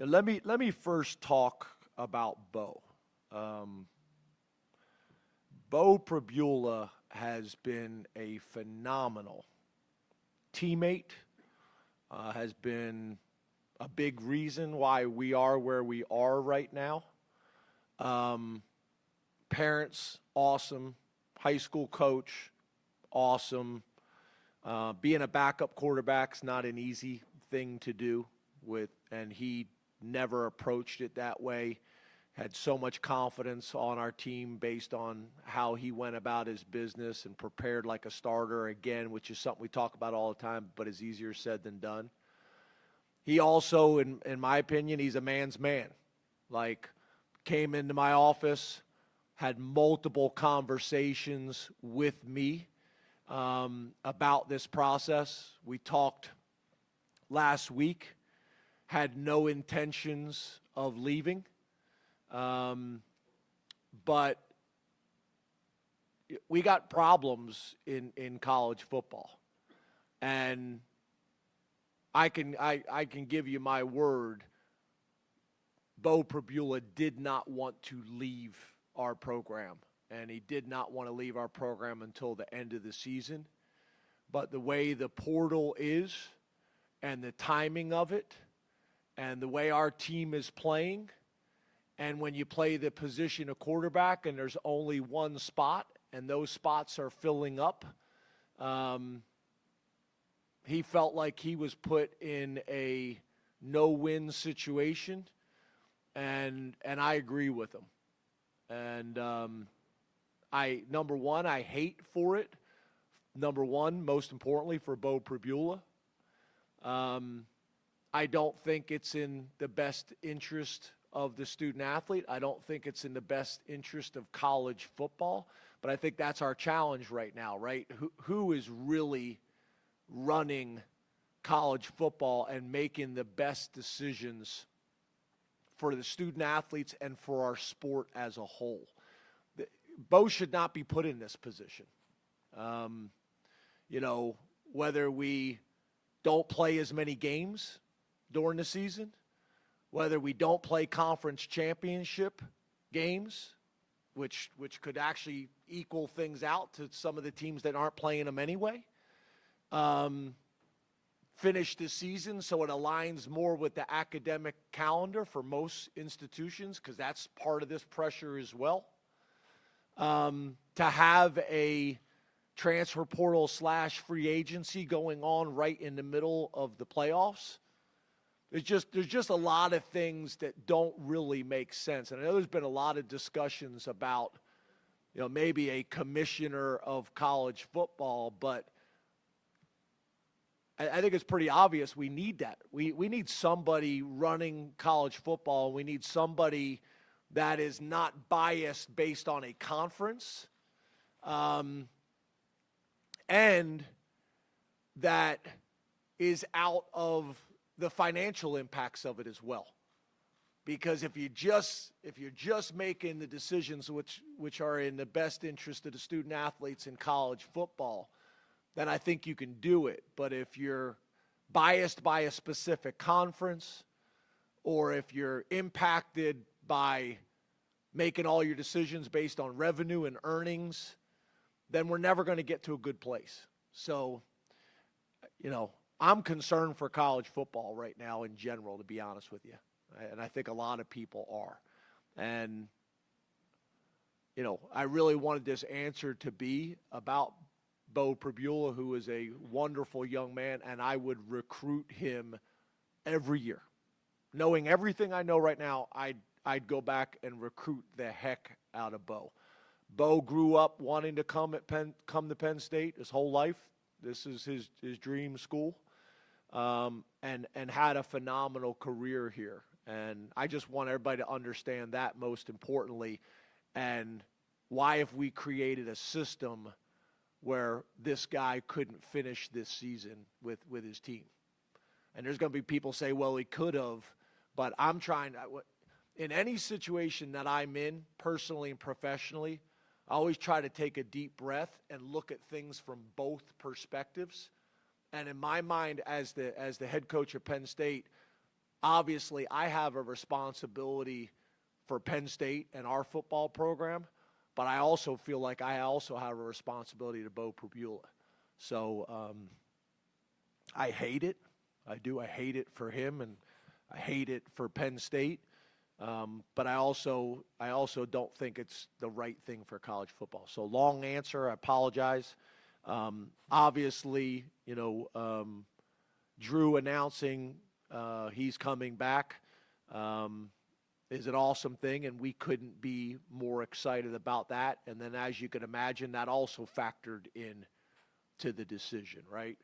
Let me first talk about Bo. Um, Beau Pribula has been a phenomenal teammate, has been a big reason why we are where we are right now. Um, Parents, awesome. High school coach, awesome. Being a backup quarterback's not an easy thing to do and he never approached it that way. Had so much confidence on our team based on how he went about his business and prepared like a starter again, which is something we talk about all the time, but is easier said than done. He also, in my opinion, he's a man's man. Like, came into my office, had multiple conversations with me about this process. We talked last week, had no intentions of leaving. But we got problems in college football. And I can give you my word, Beau Pribula did not want to leave our program. And he did not want to leave our program until the end of the season. But the way the portal is and the timing of it and the way our team is playing, and when you play the position of quarterback and there's only one spot and those spots are filling up, he felt like he was put in a no-win situation, and I agree with him. And number one, I hate for it. Number one, most importantly, for Beau Pribula. I don't think it's in the best interest of the student athlete. I don't think it's in the best interest of college football. But I think that's our challenge right now, right? Who is really running college football and making the best decisions for the student athletes and for our sport as a whole? Bo should not be put in this position. Whether we don't play as many games during the season, whether we don't play conference championship games, which could actually equal things out to some of the teams that aren't playing them anyway, finish the season so it aligns more with the academic calendar for most institutions, because that's part of this pressure as well. To have a transfer portal / free agency going on right in the middle of the playoffs. There's just a lot of things that don't really make sense. And I know there's been a lot of discussions about, maybe a commissioner of college football, but I think it's pretty obvious we need that. We need somebody running college football. We need somebody that is not biased based on a conference, and that is out of the financial impacts of it as well. Because if you're just making the decisions which are in the best interest of the student athletes in college football, then I think you can do it. But if you're biased by a specific conference, or if you're impacted by making all your decisions based on revenue and earnings, then we're never going to get to a good place. So, I'm concerned for college football right now in general, to be honest with you. And I think a lot of people are. And, I really wanted this answer to be about Beau Pribula, who is a wonderful young man, and I would recruit him every year. Knowing everything I know right now, I'd go back and recruit the heck out of Beau. Beau grew up wanting to come to Penn State his whole life. This is his dream school, and had a phenomenal career here. And I just want everybody to understand that, most importantly, and why if we created a system where this guy couldn't finish this season with his team. And there's going to be people say, well, he could have, but I'm trying to, in any situation that I'm in, personally and professionally, I always try to take a deep breath and look at things from both perspectives. And in my mind, as the head coach of Penn State, obviously I have a responsibility for Penn State and our football program, but I also feel like I also have a responsibility to Beau Pribula. So I hate it. I do. I hate it for him, and I hate it for Penn State. But I also don't think it's the right thing for college football. So long answer. I apologize. Obviously, Drew announcing he's coming back is an awesome thing, and we couldn't be more excited about that. And then, as you can imagine, that also factored in to the decision, right?